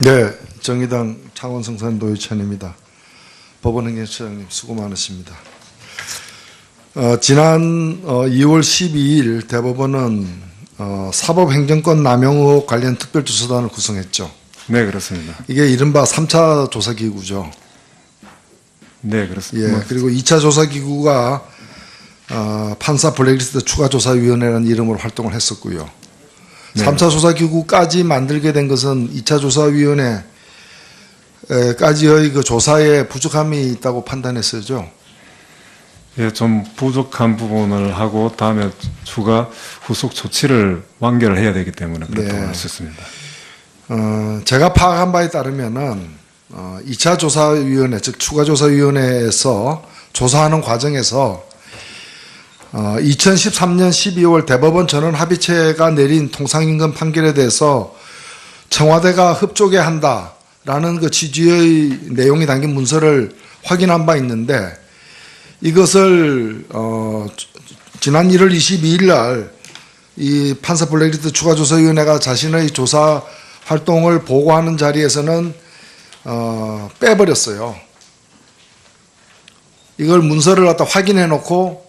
네, 정의당 창원성산 노유찬입니다. 법원행정처장님 수고 많으십니다. 지난 2월 12일 대법원은 사법행정권 남용 의혹 관련 특별조사단을 구성했죠. 네, 그렇습니다. 이게 이른바 3차 조사기구죠. 네, 그렇습니다. 예, 그리고 2차 조사기구가 판사 블랙리스트 추가조사위원회라는 이름으로 활동을 했었고요. 네. 3차 조사기구까지 만들게 된 것은 2차 조사위원회까지의 그 조사에 부족함이 있다고 판단했어요. 예, 좀 부족한 부분을 하고 다음에 추가 후속 조치를 완결을 해야 되기 때문에 그렇다고 네. 할 수 있습니다. 제가 파악한 바에 따르면은 2차 조사위원회, 즉 추가조사위원회에서 조사하는 과정에서 2013년 12월 대법원 전원합의체가 내린 통상임금 판결에 대해서 청와대가 흡족해 한다라는 그 취지의 내용이 담긴 문서를 확인한 바 있는데, 이것을 지난 1월 22일 날 이 판사 블랙리스트 추가조사위원회가 자신의 조사 활동을 보고하는 자리에서는 빼버렸어요. 이걸 문서를 갖다 확인해 놓고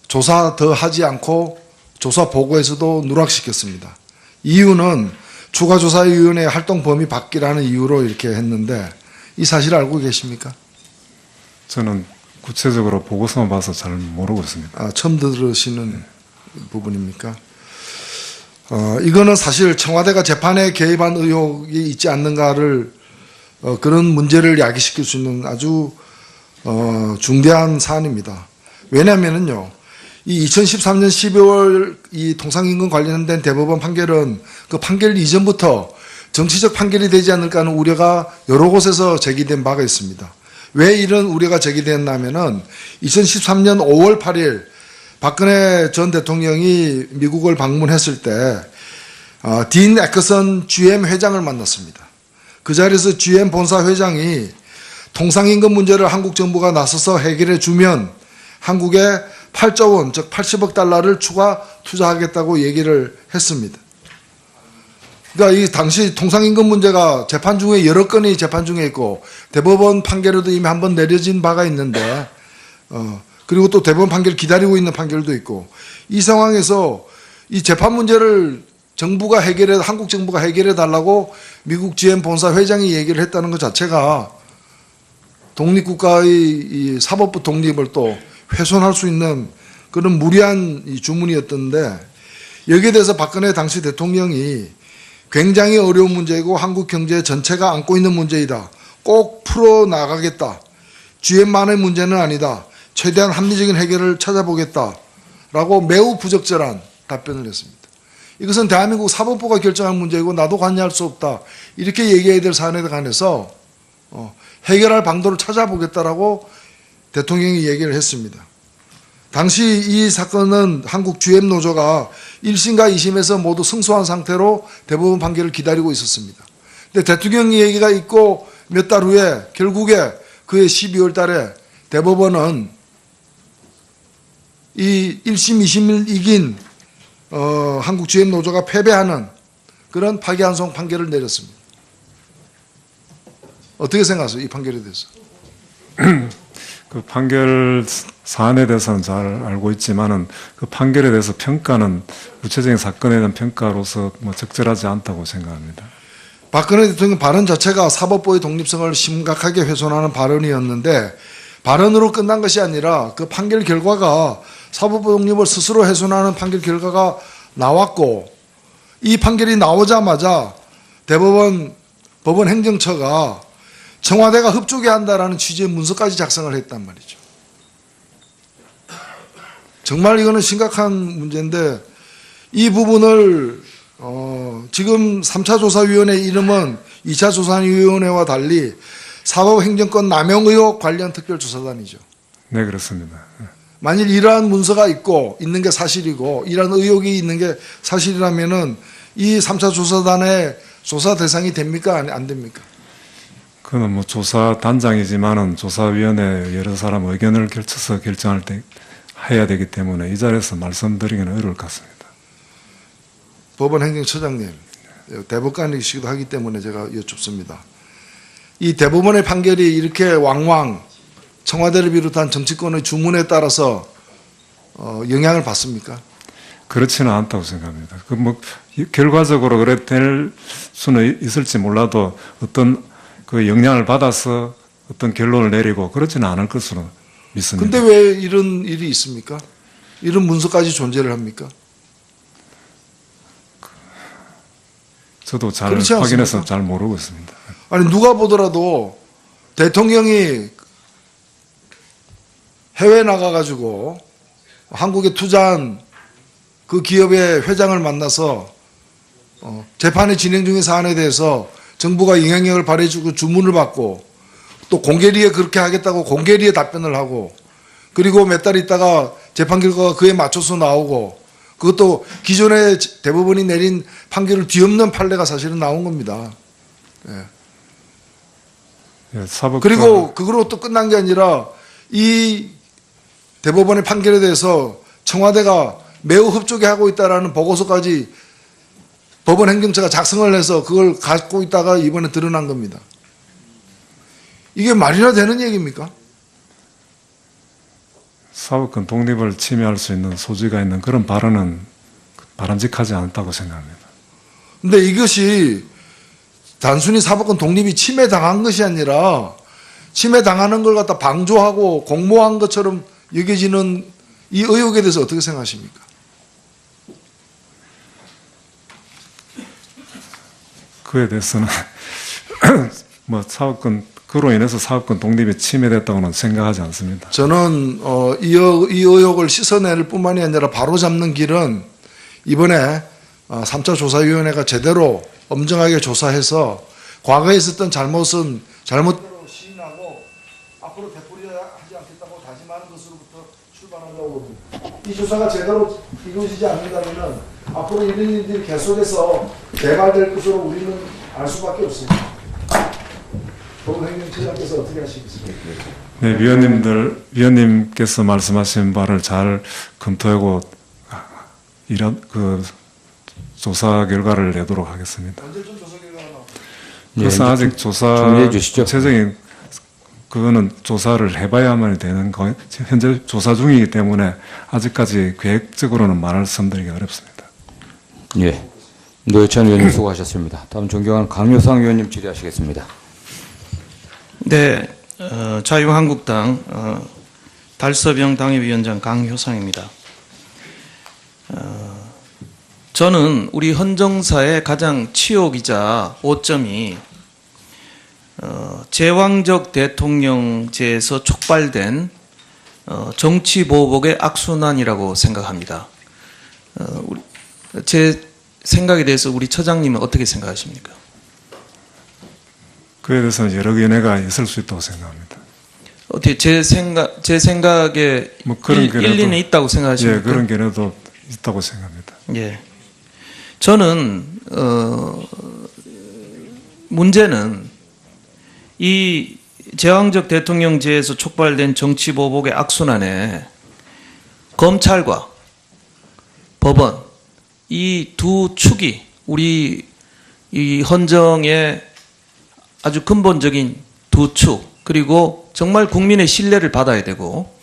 조사 더 하지 않고 조사 보고에서도 누락시켰습니다. 이유는 추가조사위원회 활동 범위 밖이라는 이유로 이렇게 했는데, 이 사실 알고 계십니까? 저는 구체적으로 보고서만 봐서 잘 모르고 있습니다. 처음 들으시는 부분입니까? 이거는 사실 청와대가 재판에 개입한 의혹이 있지 않는가를 그런 문제를 야기시킬 수 있는 아주 중대한 사안입니다. 왜냐하면은요, 이 2013년 12월 이 통상임금 관련된 대법원 판결은 그 판결 이전부터 정치적 판결이 되지 않을까 하는 우려가 여러 곳에서 제기된 바가 있습니다. 왜 이런 우려가 제기됐냐면은 2013년 5월 8일 박근혜 전 대통령이 미국을 방문했을 때 딘 애커선 GM 회장을 만났습니다. 그 자리에서 GM 본사 회장이 통상임금 문제를 한국 정부가 나서서 해결해 주면 한국에 8조 원, 즉 80억 달러를 추가 투자하겠다고 얘기를 했습니다. 그러니까 이 당시 통상임금 문제가 재판 중에 여러 건이 재판 중에 있고 대법원 판결에도 이미 한번 내려진 바가 있는데, 그리고 또 대법원 판결 기다리고 있는 판결도 있고, 이 상황에서 이 재판 문제를 한국 정부가 해결해 달라고 미국 GM 본사 회장이 얘기를 했다는 것 자체가 독립국가의 이 사법부 독립을 또 훼손할 수 있는 그런 무리한 주문이었던데, 여기에 대해서 박근혜 당시 대통령이 굉장히 어려운 문제이고 한국 경제 전체가 안고 있는 문제이다, 꼭 풀어나가겠다, GM만의 문제는 아니다, 최대한 합리적인 해결을 찾아보겠다라고 매우 부적절한 답변을 했습니다. 이것은 대한민국 사법부가 결정한 문제이고 나도 관여할 수 없다, 이렇게 얘기해야 될 사안에 관해서 해결할 방도를 찾아보겠다라고 대통령이 얘기를 했습니다. 당시 이 사건은 한국 GM 노조가 1심과 2심에서 모두 승소한 상태로 대법원 판결을 기다리고 있었습니다. 근데 대통령 얘기가 있고 몇 달 후에 결국에 그해 12월 달에 대법원은 이 1심, 2심을 이긴 한국 GM 노조가 패배하는 그런 파기환송 판결을 내렸습니다. 어떻게 생각하세요? 이 판결에 대해서? 그 판결 사안에 대해서는 잘 알고 있지만은 그 판결에 대해서 평가는 구체적인 사건에 대한 평가로서 적절하지 않다고 생각합니다. 박근혜 대통령 발언 자체가 사법부의 독립성을 심각하게 훼손하는 발언이었는데, 발언으로 끝난 것이 아니라 그 판결 결과가 사법부 독립을 스스로 훼손하는 판결 결과가 나왔고, 이 판결이 나오자마자 법원 행정처가 청와대가 흡족해 한다라는 취지의 문서까지 작성을 했단 말이죠. 정말 이거는 심각한 문제인데, 이 부분을 지금 3차 조사위원회 이름은 2차 조사위원회와 달리 사법행정권 남용 의혹 관련 특별조사단이죠. 네, 그렇습니다. 만일 이러한 문서가 있는 게 사실이고 이러한 의혹이 있는 게 사실이라면은 이 3차 조사단의 조사 대상이 됩니까? 안 됩니까? 그는 조사 단장이지만은 조사위원회 여러 사람 의견을 결쳐서 결정할 때 해야 되기 때문에 이 자리에서 말씀드리기는 어려울 것 같습니다. 법원 행정처장님, 대법관이시기도 하기 때문에 제가 여쭙습니다. 이 대법원의 판결이 이렇게 왕왕 청와대를 비롯한 정치권의 주문에 따라서 영향을 받습니까? 그렇지는 않다고 생각합니다. 결과적으로 그래 될 수는 있을지 몰라도 어떤 그 영향을 받아서 어떤 결론을 내리고 그렇지는 않을 것으로 믿습니다. 근데 왜 이런 일이 있습니까? 이런 문서까지 존재를 합니까? 저도 잘 그렇지 않습니까? 확인해서 잘 모르고 있습니다. 아니 누가 보더라도 대통령이 해외 나가가지고 한국에 투자한 그 기업의 회장을 만나서 재판이 진행 중인 사안에 대해서 정부가 영향력을 발휘해주고 주문을 받고 또 공개리에 그렇게 하겠다고 공개리에 답변을 하고 그리고 몇 달 있다가 재판 결과가 그에 맞춰서 나오고 그것도 기존의 대법원이 내린 판결을 뒤엎는 판례가 사실은 나온 겁니다. 예. 예, 사법권 그리고 그거로 또 끝난 게 아니라 이 대법원의 판결에 대해서 청와대가 매우 흡족해 하고 있다라는 보고서까지 법원 행정처가 작성을 해서 그걸 갖고 있다가 이번에 드러난 겁니다. 이게 말이나 되는 얘기입니까? 사법권 독립을 침해할 수 있는 소지가 있는 그런 발언은 바람직하지 않다고 생각합니다. 근데 이것이 단순히 사법권 독립이 침해당한 것이 아니라 침해당하는 걸 갖다 방조하고 공모한 것처럼 여겨지는 이 의혹에 대해서 어떻게 생각하십니까? 그에 대해서는 그로 인해서 사법권 독립이 침해됐다고는 생각하지 않습니다. 저는 이 의혹을 씻어낼 뿐만이 아니라 바로잡는 길은 이번에 3차 조사위원회가 제대로 엄정하게 조사해서 과거에 있었던 잘못은 잘못대로 시인하고 앞으로 되풀이하지 않겠다고 다짐하는 것으로부터 출발하려고 봅니다. 이 조사가 제대로 이루어지지 않는다면 앞으로 이런 일들이 계속해서 개발될 것으로 우리는 알 수밖에 없습니다. 법원행정처장께서 어떻게 하시겠습니까? 네, 위원님께서 말씀하신 바를 잘 검토하고 이런 조사 결과를 내도록 하겠습니다. 언제쯤 조사 결과가 나옵니까? 그것은 아직 정리해 주시죠. 구체적인 그거는 조사를 해봐야만 되는 거 현재 조사 중이기 때문에 아직까지 계획적으로는 말씀드리기 어렵습니다. 예. 노회찬 의원님 수고하셨습니다. 다음 존경하는 강효상 의원님 질의하시겠습니다. 네, 자유한국당 달서병 당협위원장 강효상입니다. 저는 우리 헌정사의 가장 치욕이자 오점이 제왕적 대통령제에서 촉발된 정치보복의 악순환이라고 생각합니다. 제 생각에 대해서 우리 처장님은 어떻게 생각하십니까? 그에 대해서는 여러 견해가 있을 수 있다고 생각합니다. 어떻게 제 생각에 그런 일리는 있다고 생각하십니까? 예, 그런 견해도 있다고 생각합니다. 예. 저는 문제는 이 제왕적 대통령제에서 촉발된 정치보복의 악순환에 검찰과 법원 이 두 축이 우리 이 헌정의 아주 근본적인 두 축, 그리고 정말 국민의 신뢰를 받아야 되고,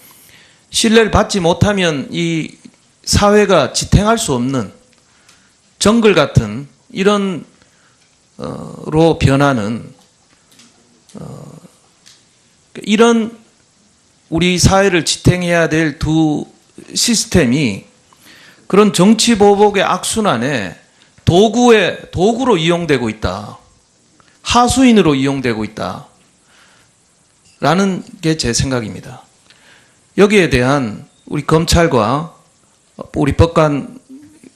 신뢰를 받지 못하면 이 사회가 지탱할 수 없는 정글 같은 이런 로 변하는 이런 우리 사회를 지탱해야 될 두 시스템이 그런 정치보복의 악순환에 도구로 이용되고 있다. 하수인으로 이용되고 있다. 라는 게 제 생각입니다. 여기에 대한 우리 검찰과 우리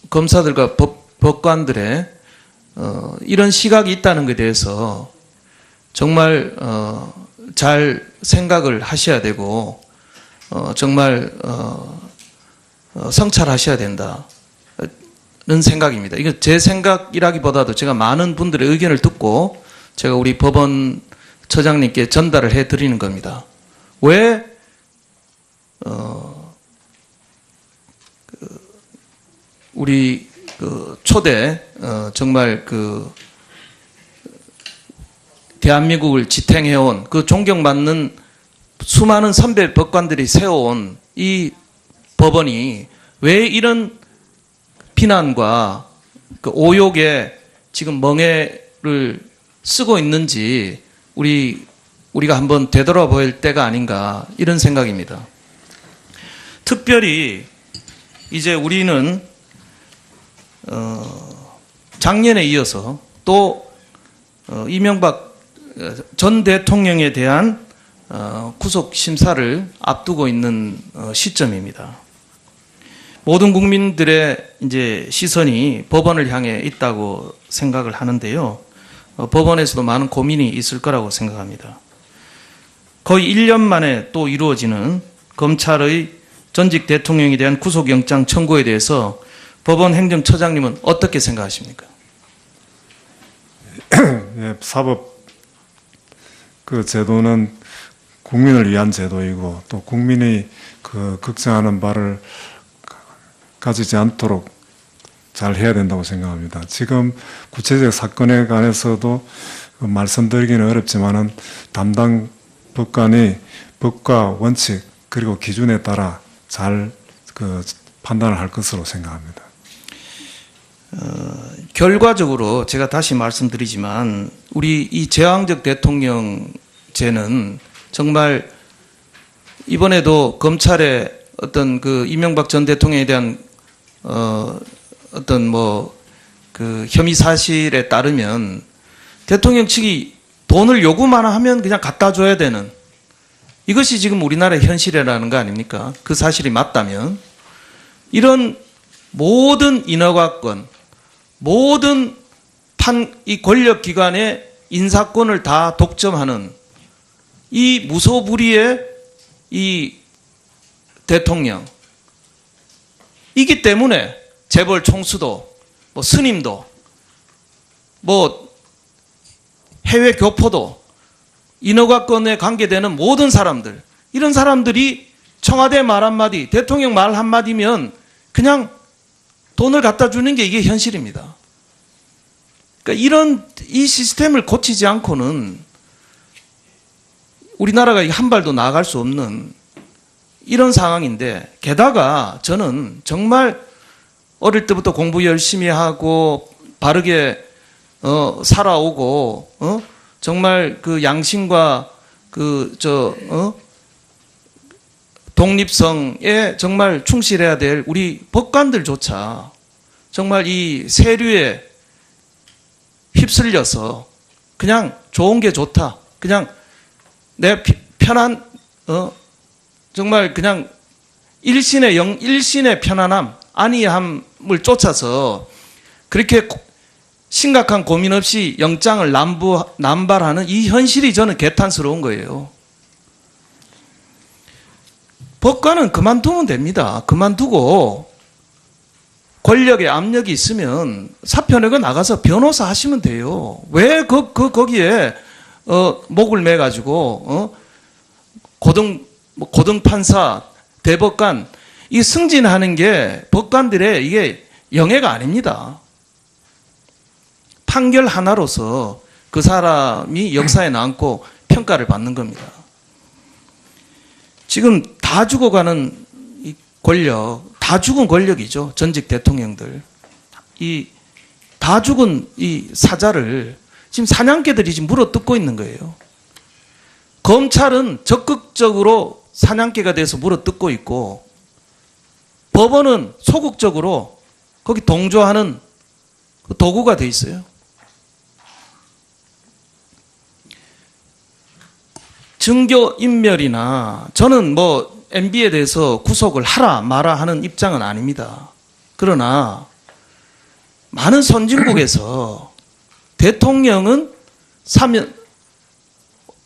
검사들과 법관들의 이런 시각이 있다는 것에 대해서 정말 잘 생각을 하셔야 되고 정말 성찰하셔야 된다는 생각입니다. 이거 제 생각이라기보다도 제가 많은 분들의 의견을 듣고 제가 우리 법원 처장님께 전달을 해드리는 겁니다. 왜 우리 그 초대 정말 그 대한민국을 지탱해온 그 존경받는 수많은 선배 법관들이 세워온 이 법원이 왜 이런 비난과 그 오욕에 지금 멍해를 쓰고 있는지 우리가 한번 되돌아볼 때가 아닌가 이런 생각입니다. 특별히 이제 우리는 작년에 이어서 또 이명박 전 대통령에 대한 구속 심사를 앞두고 있는 시점입니다. 모든 국민들의 이제 시선이 법원을 향해 있다고 생각을 하는데요. 법원에서도 많은 고민이 있을 거라고 생각합니다. 거의 1년 만에 또 이루어지는 검찰의 전직 대통령에 대한 구속영장 청구에 대해서 법원 행정처장님은 어떻게 생각하십니까? 예, 사법 그 제도는 국민을 위한 제도이고 또 국민이 그 걱정하는 바를 가지지 않도록 잘 해야 된다고 생각합니다. 지금 구체적 사건에 관해서도 말씀드리기는 어렵지만은 담당 법관이 법과 원칙 그리고 기준에 따라 잘 그 판단을 할 것으로 생각합니다. 결과적으로 제가 다시 말씀드리지만 우리 이 제왕적 대통령제는 정말 이번에도 검찰의 어떤 그 이명박 전 대통령에 대한 어떤 뭐 그 혐의 사실에 따르면 대통령 측이 돈을 요구만 하면 그냥 갖다 줘야 되는 이것이 지금 우리나라의 현실이라는 거 아닙니까? 그 사실이 맞다면 이런 모든 인허가권, 모든 이 권력기관의 인사권을 다 독점하는 이 무소불위의 이 대통령 이기 때문에 재벌 총수도 뭐 스님도 뭐 해외 교포도 인허가권에 관계되는 모든 사람들 이런 사람들이 청와대 말 한마디 대통령 말 한마디면 그냥 돈을 갖다 주는 게 이게 현실입니다. 그러니까 이런 이 시스템을 고치지 않고는 우리나라가 한 발도 나아갈 수 없는 이런 상황인데 게다가 저는 정말 어릴 때부터 공부 열심히 하고 바르게 살아오고 정말 그 양심과 독립성에 정말 충실해야 될 우리 법관들조차 정말 이 세류에 휩쓸려서 그냥 좋은 게 좋다. 그냥 내 편한 정말 그냥 일신의 편안함, 안이함을 쫓아서 그렇게 심각한 고민 없이 영장을 남발하는 이 현실이 저는 개탄스러운 거예요. 법관은 그만두면 됩니다. 그만두고 권력의 압력이 있으면 사표 내고 나가서 변호사 하시면 돼요. 왜 거기에 목을 매 가지고 고등판사, 대법관 이 승진하는 게 법관들의 이게 영예가 아닙니다. 판결 하나로서 그 사람이 역사에 남고 평가를 받는 겁니다. 지금 다 죽어가는 이 권력, 다 죽은 권력이죠. 전직 대통령들. 이 다 죽은 이 사자를 지금 사냥개들이 지금 물어뜯고 있는 거예요. 검찰은 적극적으로 사냥개가 돼서 물어뜯고 있고 법원은 소극적으로 거기 동조하는 도구가 돼 있어요. 증거인멸이나 저는 뭐 MB에 대해서 구속을 하라 마라 하는 입장은 아닙니다. 그러나 많은 선진국에서 대통령은 사면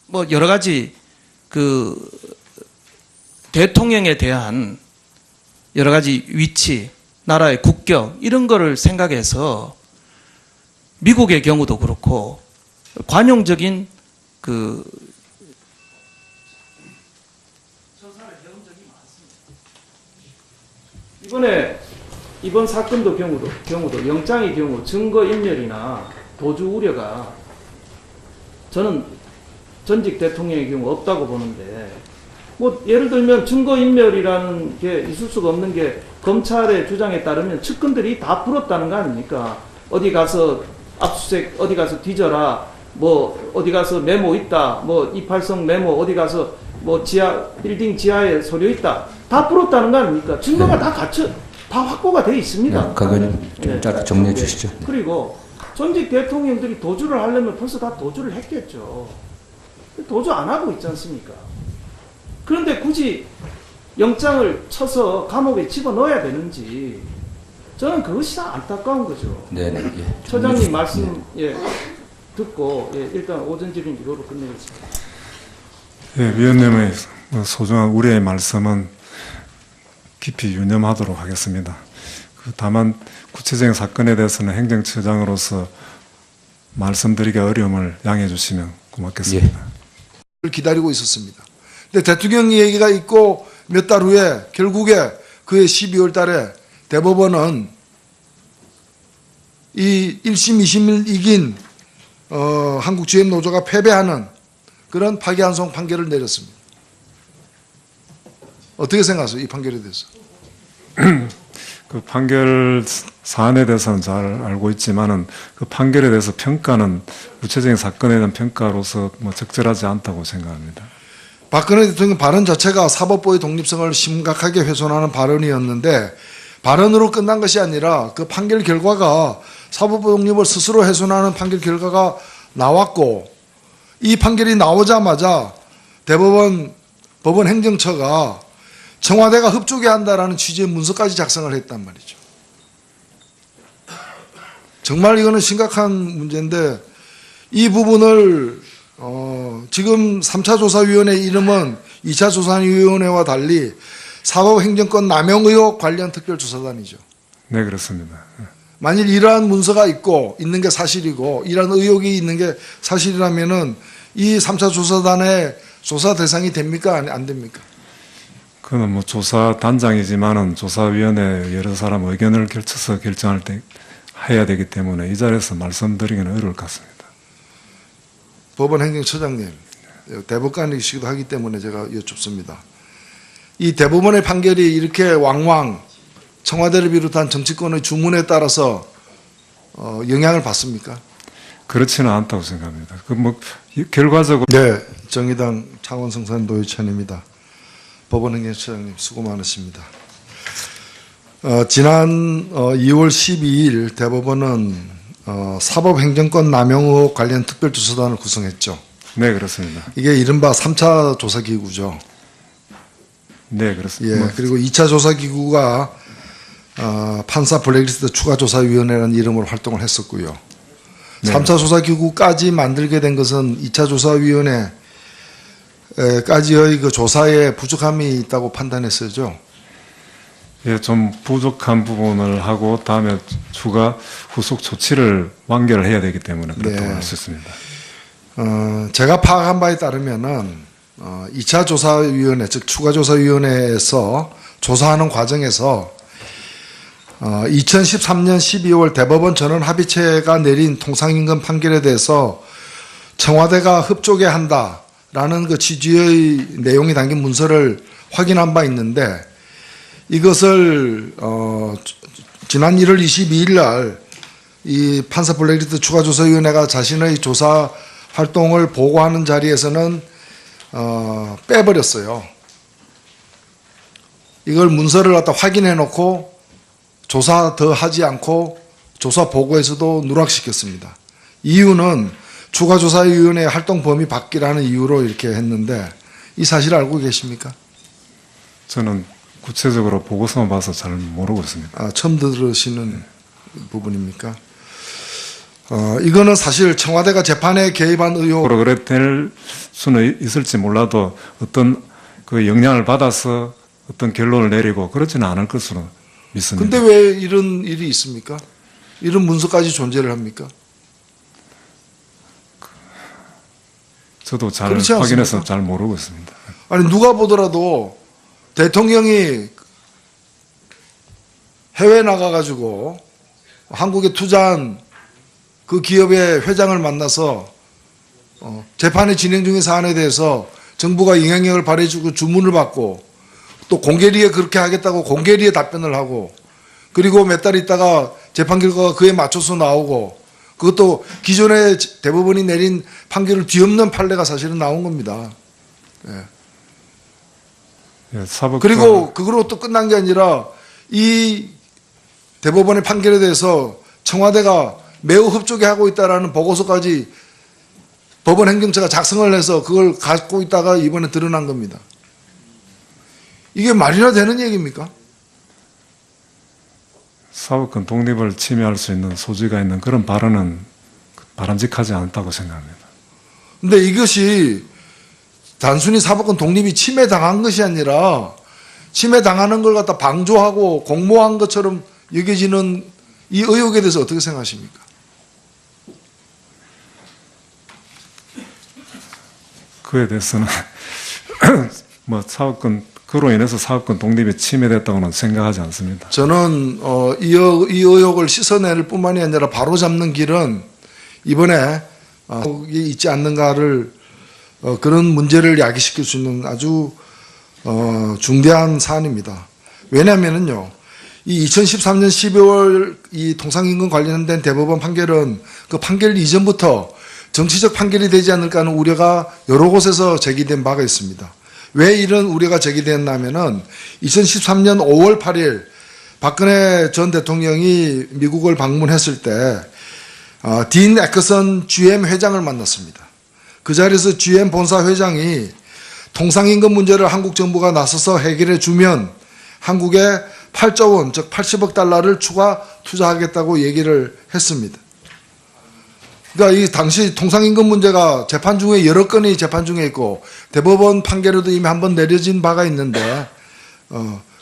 뭐 여러 가지 그 대통령에 대한 여러 가지 위치, 나라의 국격 이런 거를 생각해서 미국의 경우도 그렇고 관용적인 그 처사를 해온 적이 많습니다. 이번에 이번 사건도 경우도 영장의 경우 증거인멸이나 도주 우려가 저는 전직 대통령의 경우 없다고 보는데, 뭐 예를 들면 증거인멸이라는 게 있을 수가 없는 게 검찰의 주장에 따르면 측근들이 다 풀었다는 거 아닙니까? 어디 가서 압수수색 어디 가서 뒤져라, 뭐 어디 가서 메모 있다, 뭐 이팔성 메모 어디 가서 뭐 지하 빌딩 지하에 서류 있다, 다 풀었다는 거 아닙니까? 증거가 다 확보가 돼 있습니다. 각 의원님 좀 짧게 정리해 주시죠. 네. 그리고 전직 대통령들이 도주를 하려면 벌써 다 도주를 했겠죠. 도주 안 하고 있지 않습니까? 그런데 굳이 영장을 쳐서 감옥에 집어넣어야 되는지, 저는 그것이 다 안타까운 거죠. 네네. 예. 처장님 말씀 듣고 일단 오전 질의 이거로 끝내겠습니다. 예, 위원님의 소중한 우려의 말씀은 깊이 유념하도록 하겠습니다. 다만 구체적인 사건에 대해서는 행정처장으로서 말씀드리기 어려움을 양해해 주시면 고맙겠습니다. 기다리고 있었습니다. 근데 대통령 얘기가 있고 몇 달 후에 결국에 그해 12월 달에 대법원은 이 1심, 2심을 이긴 한국주행노조가 패배하는 그런 파기환송 판결을 내렸습니다. 어떻게 생각하세요? 이 판결에 대해서? 그 판결 사안에 대해서는 잘 알고 있지만은 그 판결에 대해서 평가는 구체적인 사건에 대한 평가로서 뭐 적절하지 않다고 생각합니다. 박근혜 대통령 발언 자체가 사법부의 독립성을 심각하게 훼손하는 발언이었는데, 발언으로 끝난 것이 아니라 그 판결 결과가 사법부 독립을 스스로 훼손하는 판결 결과가 나왔고, 이 판결이 나오자마자 법원 행정처가 청와대가 흡족해 한다라는 취지의 문서까지 작성을 했단 말이죠. 정말 이거는 심각한 문제인데, 이 부분을 지금 3차 조사위원회 이름은 2차 조사위원회와 달리 사법행정권 남용 의혹 관련 특별조사단이죠. 네, 그렇습니다. 만일 이러한 문서가 있는 게 사실이고 이러한 의혹이 있는 게 사실이라면은 이 3차 조사단의 조사 대상이 됩니까? 안 됩니까? 그는 뭐 조사단장이지만은 조사위원회 여러 사람 의견을 결쳐서 결정할 때 해야 되기 때문에 이 자리에서 말씀드리기는 어려울 것 같습니다. 법원 행정처장님, 대법관이시기도 하기 때문에 제가 여쭙습니다. 이 대법원의 판결이 이렇게 왕왕 청와대를 비롯한 정치권의 주문에 따라서 영향을 받습니까? 그렇지는 않다고 생각합니다. 그 뭐 결과적으로 네, 정의당 창원성산 노회찬입니다. 법원 행정처장님 수고 많으십니다. 지난 2월 12일 대법원은 사법행정권 남용 의혹 관련 특별조사단을 구성했죠. 네, 그렇습니다. 이게 이른바 3차 조사기구죠. 네, 그렇습니다. 예, 그리고 2차 조사기구가 판사 블랙리스트 추가조사위원회라는 이름으로 활동을 했었고요. 네. 3차 조사기구까지 만들게 된 것은 2차 조사위원회까지의 그 조사에 부족함이 있다고 판단했었죠. 예, 좀 부족한 부분을 하고 다음에 추가 후속 조치를 완결을 해야 되기 때문에 그렇다고 네. 할 수 있습니다. 제가 파악한 바에 따르면은 2차 조사위원회, 즉 추가조사위원회에서 조사하는 과정에서 2013년 12월 대법원 전원합의체가 내린 통상임금 판결에 대해서 청와대가 흡족해 한다라는 그 취지의 내용이 담긴 문서를 확인한 바 있는데, 이것을 지난 1월 22일 날 이 판사 블랙리스트 추가조사위원회가 자신의 조사 활동을 보고하는 자리에서는 빼버렸어요. 이걸 문서를 갖다 확인해 놓고 조사 더 하지 않고 조사 보고에서도 누락시켰습니다. 이유는 추가조사위원회 활동 범위 밖이라는 이유로 이렇게 했는데, 이 사실 알고 계십니까? 저는 구체적으로 보고서만 봐서 잘 모르고 있습니다. 처음 들으시는 부분입니까? 이거는 사실 청와대가 재판에 개입한 의혹. 그래 될 수는 있을지 몰라도 어떤 그 영향을 받아서 어떤 결론을 내리고 그렇지는 않을 것으로 믿습니다. 근데 왜 이런 일이 있습니까? 이런 문서까지 존재를 합니까? 저도 잘 그렇지 확인해서 않습니까? 잘 모르고 있습니다. 아니, 아니 누가 보더라도 대통령이 해외 나가가지고 한국에 투자한 그 기업의 회장을 만나서 재판이 진행 중인 사안에 대해서 정부가 영향력을 발휘해주고 주문을 받고 또 공개리에 그렇게 하겠다고 공개리에 답변을 하고 그리고 몇 달 있다가 재판 결과가 그에 맞춰서 나오고 그것도 기존에 대법원이 내린 판결을 뒤엎는 판례가 사실은 나온 겁니다. 예. 예, 사법권 그리고 그거로 또 끝난 게 아니라 이 대법원의 판결에 대해서 청와대가 매우 흡족해 하고 있다라는 보고서까지 법원 행정처가 작성을 해서 그걸 갖고 있다가 이번에 드러난 겁니다. 이게 말이나 되는 얘기입니까? 사법권 독립을 침해할 수 있는 소지가 있는 그런 발언은 바람직하지 않다고 생각합니다. 근데 이것이 단순히 사법권 독립이 침해당한 것이 아니라 침해당하는 걸 갖다 방조하고 공모한 것처럼 여겨지는 이 의혹에 대해서 어떻게 생각하십니까? 그에 대해서는 뭐 그로 인해서 사법권 독립이 침해됐다고는 생각하지 않습니다. 저는 이 의혹을 씻어낼 뿐만이 아니라 바로잡는 길은 이번에 있지 않는가를 그런 문제를 야기시킬 수 있는 아주 중대한 사안입니다. 왜냐하면요, 이 2013년 12월 이 통상임금 관련된 대법원 판결은 그 판결 이전부터 정치적 판결이 되지 않을까 하는 우려가 여러 곳에서 제기된 바가 있습니다. 왜 이런 우려가 제기됐냐면은 2013년 5월 8일 박근혜 전 대통령이 미국을 방문했을 때 딘 애커선 GM 회장을 만났습니다. 그 자리에서 GM 본사 회장이 통상임금 문제를 한국 정부가 나서서 해결해 주면 한국에 8조 원, 즉 80억 달러를 추가 투자하겠다고 얘기를 했습니다. 그러니까 이 당시 통상임금 문제가 재판 중에 여러 건이 재판 중에 있고 대법원 판결에도 이미 한번 내려진 바가 있는데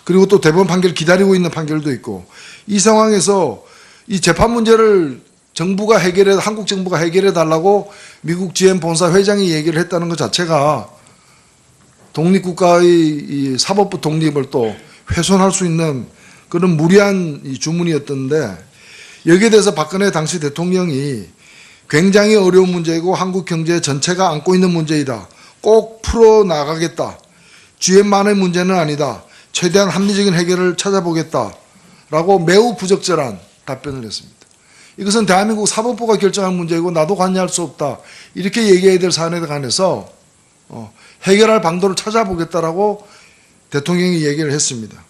그리고 또 대법원 판결 기다리고 있는 판결도 있고 이 상황에서 이 재판 문제를 한국 정부가 해결해 달라고 미국 GM 본사 회장이 얘기를 했다는 것 자체가 독립국가의 이 사법부 독립을 또 훼손할 수 있는 그런 무리한 이 주문이었던데 여기에 대해서 박근혜 당시 대통령이 굉장히 어려운 문제이고 한국 경제 전체가 안고 있는 문제이다. 꼭 풀어나가겠다. GM만의 문제는 아니다. 최대한 합리적인 해결을 찾아보겠다라고 매우 부적절한 답변을 했습니다. 이것은 대한민국 사법부가 결정한 문제이고 나도 관여할 수 없다. 이렇게 얘기해야 될 사안에 관해서 해결할 방도를 찾아보겠다라고 대통령이 얘기를 했습니다.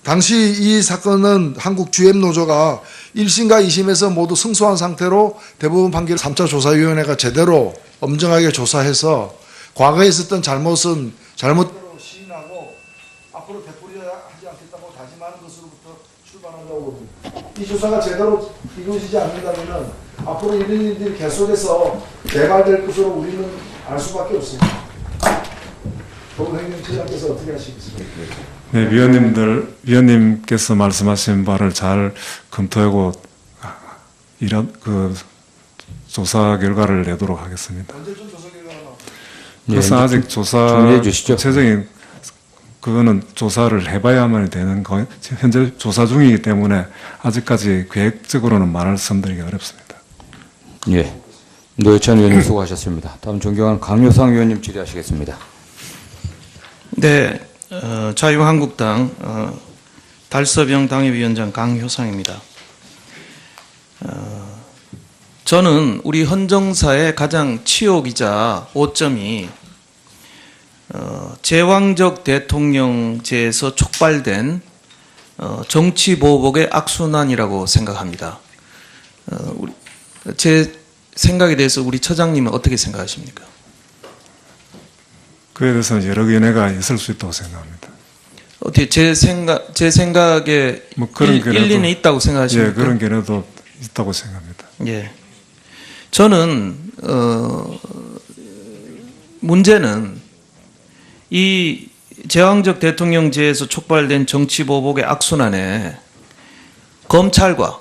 당시 이 사건은 한국 GM 노조가 1심과 2심에서 모두 승소한 상태로 대법원 판결 3차 조사위원회가 제대로 엄정하게 조사해서 과거에 있었던 잘못은 잘못대로 시인하고 앞으로 되풀이하지 않겠다고 다짐하는 것으로부터 출발한다고 봅니다. 이 조사가 제대로 이루어지지 않는다면 앞으로 이런 일들이 계속해서 개발될 것으로 우리는 알 수밖에 없습니다. 법원행정처장께서 어떻게 하시겠습니까? 네, 위원님께서 말씀하신 바를 잘 검토하고 이런 조사 결과를 내도록 하겠습니다. 언제쯤 조사 결과가 나옵니까? 그래서 예, 아직 조사 정리해 주시죠. 구체적인 그거는 조사를 해봐야만 되는 거 현재 조사 중이기 때문에 아직까지 계획적으로는 말씀드리기 어렵습니다. 예. 노회찬 의원님 수고하셨습니다. 다음 존경하는 강효상 의원님 질의하시겠습니다. 네, 자유한국당 달서병 당협위원장 강효상입니다. 저는 우리 헌정사의 가장 치욕이자 오점이 제왕적 대통령제에서 촉발된 정치보복의 악순환이라고 생각합니다. 제 생각에 대해서 우리 처장님은 어떻게 생각하십니까? 그에 대해서는 여러 견해가 있을 수 있다고 생각합니다. 어떻게 제 생각에 뭐 그런 일리는 있다고 생각하십니까? 예, 그런 견해도 있다고 생각합니다. 예. 저는 문제는 이 제왕적 대통령제에서 촉발된 정치보복의 악순환에 검찰과